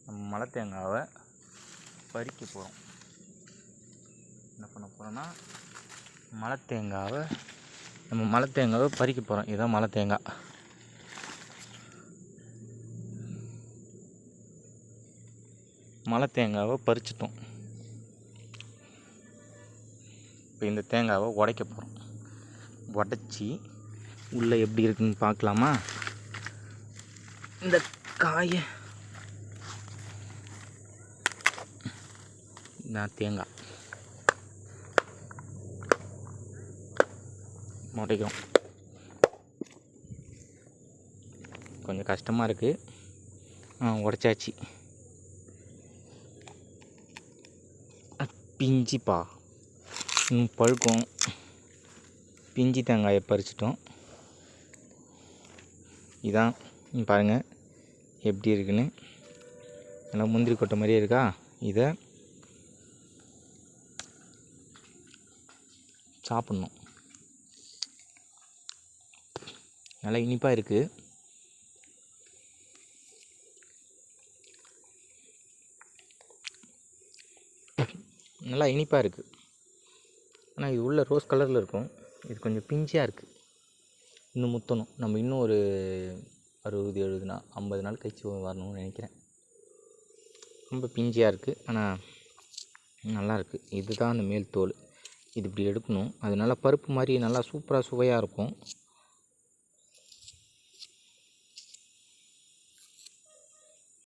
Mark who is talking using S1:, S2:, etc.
S1: நம்ம மலை தேங்காவை பறிக்க போகிறோம். என்ன பண்ண போகிறோன்னா மலை தேங்காவை பறிக்க போகிறோம். இதுதான் மலை தேங்காய். மலை தேங்காவை பறிச்சிட்டோம். இப்போ இந்த தேங்காவை உடைக்க போகிறோம். உடச்சி உள்ளே எப்படி இருக்குன்னு பார்க்கலாமா? இந்த காயை நான் தேங்காய் உடைக்கிறோம். கொஞ்சம் கஷ்டமாக இருக்குது. உடைச்சாச்சு. பிஞ்சிப்பா பழுக்கும். பிஞ்சி தேங்காயை பறிச்சிட்டோம். இதான் பாருங்கள் எப்படி இருக்குன்னு. நல்லா முந்திரி கொட்டை மாதிரியே இருக்கா? இதை சாப்பிட்ணும். நல்லா இனிப்பாக இருக்குது. நல்லா இனிப்பாக இருக்குது. ஆனால் இது உள்ள ரோஸ் கலரில் இருக்கும். இது கொஞ்சம் பிஞ்சியாக இருக்குது. இன்னும் முத்தணும். நம்ம இன்னும் ஒரு 60-70 நாள் 50 நாள் கழிச்சு வரணும்னு நினைக்கிறேன். ரொம்ப பிஞ்சியாக இருக்குது, ஆனால் நல்லாயிருக்கு. இதுதான் அந்த மேல் தோல். இது இப்படி எடுக்கணும். அது நல்லா பருப்பு மாதிரி நல்லா சூப்பராக சுவையாக இருக்கும்.